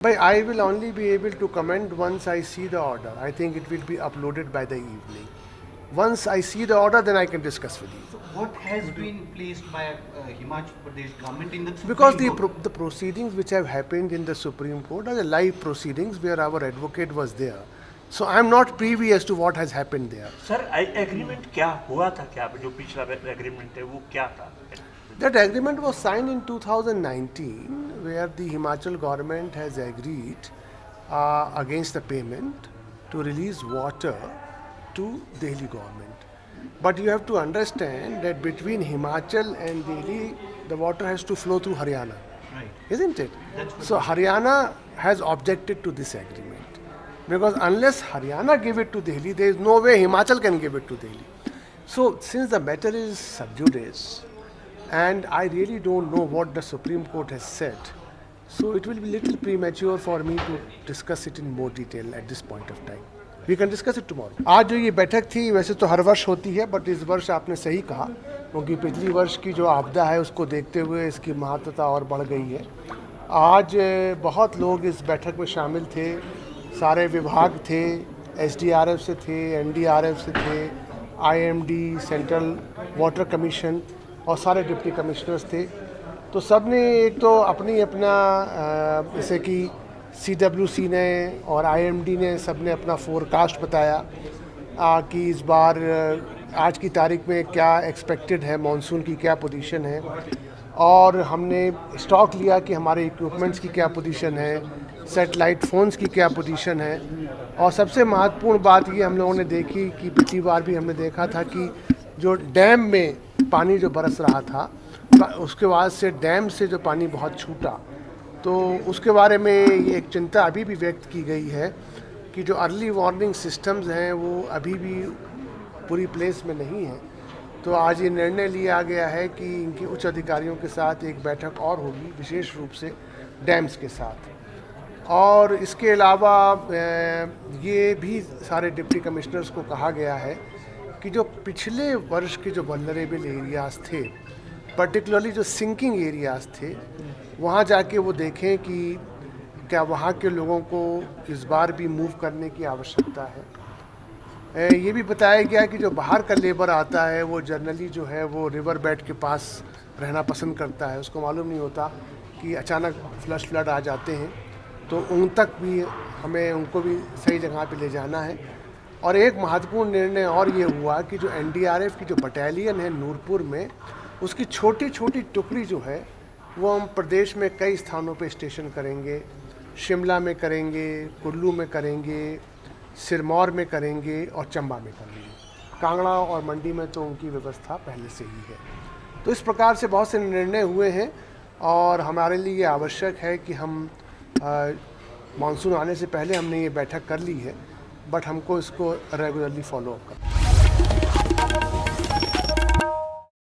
But I will only be able to comment once I see the order. I think it will be uploaded by the evening. Once I see the order, then I can discuss with you. So what has been placed by Himachal Pradesh government in the Supreme Because Court? the proceedings which have happened in the Supreme Court are the live proceedings where our advocate was there. So I am not privy as to what has happened there. Sir agreement क्या हुआ था, क्या जो पिछला agreement है वो क्या था? That agreement was signed in 2019 where the Himachal government has agreed against the payment to release water to Delhi government. But you have to understand that between Himachal and Delhi, the water has to flow through Haryana, Right. isn't it? So Haryana has objected to this agreement because unless Haryana give it to Delhi, there is no way Himachal can give it to Delhi. So since the matter is sub judice, and I really don't know what the Supreme Court has said, so it will be little premature for me to discuss it in more detail at this point of time. We can discuss it tomorrow. आज जो ये बैठक थी वैसे तो हर वर्ष होती है, बट इस वर्ष आपने सही कहा क्योंकि पिछली वर्ष की जो आपदा है उसको देखते हुए इसकी महत्वता और बढ़ गई है। आज बहुत लोग इस बैठक में शामिल थे, सारे विभाग थे, SDRF से थे, NDRF से थे, IMD, सेंट्रल वाटर कमीशन और सारे डिप्टी कमिश्नर्स थे। तो सब ने एक तो अपना जैसे कि CWC ने और IMD ने सब ने अपना फोरकास्ट बताया कि इस बार आज की तारीख में क्या एक्सपेक्टेड है, मानसून की क्या पोजीशन है, और हमने स्टॉक लिया कि हमारे इक्विपमेंट्स की क्या पोजीशन है, सैटेलाइट फ़ोन्स की क्या पोजीशन है। और सबसे महत्वपूर्ण बात ये हम लोगों ने देखी कि पिछली बार भी हमने देखा था कि जो डैम में पानी जो बरस रहा था उसके बाद से डैम से जो पानी बहुत छूटा, तो उसके बारे में ये एक चिंता अभी भी व्यक्त की गई है कि जो अर्ली वार्निंग सिस्टम्स हैं वो अभी भी पूरी प्लेस में नहीं हैं। तो आज ये निर्णय लिया गया है कि इनके उच्च अधिकारियों के साथ एक बैठक और होगी, विशेष रूप से डैम्स के साथ। और इसके अलावा ये भी सारे डिप्टी कमिश्नर्स को कहा गया है कि जो पिछले वर्ष के जो वल्नरेबल एरियाज़ थे, पर्टिकुलरली जो सिंकिंग एरियाज़ थे, वहाँ जाके वो देखें कि क्या वहाँ के लोगों को इस बार भी मूव करने की आवश्यकता है। ये भी बताया गया कि जो बाहर का लेबर आता है वो जनरली जो है वो रिवर बेड के पास रहना पसंद करता है, उसको मालूम नहीं होता कि अचानक फ्लड आ जाते हैं, तो उन तक भी हमें उनको भी सही जगह पे ले जाना है। और एक महत्वपूर्ण निर्णय और ये हुआ कि जो NDRF की जो बटालियन है नूरपुर में, उसकी छोटी छोटी टुकड़ी जो है वो हम प्रदेश में कई स्थानों पे स्टेशन करेंगे। शिमला में करेंगे, कुल्लू में करेंगे, सिरमौर में करेंगे और चंबा में करेंगे। कांगड़ा और मंडी में तो उनकी व्यवस्था पहले से ही है। तो इस प्रकार से बहुत से निर्णय हुए हैं और हमारे लिए ये आवश्यक है कि हम मानसून आने से पहले हमने ये बैठक कर ली है, बट हमको इसको रेगुलरली फॉलो अप करना है।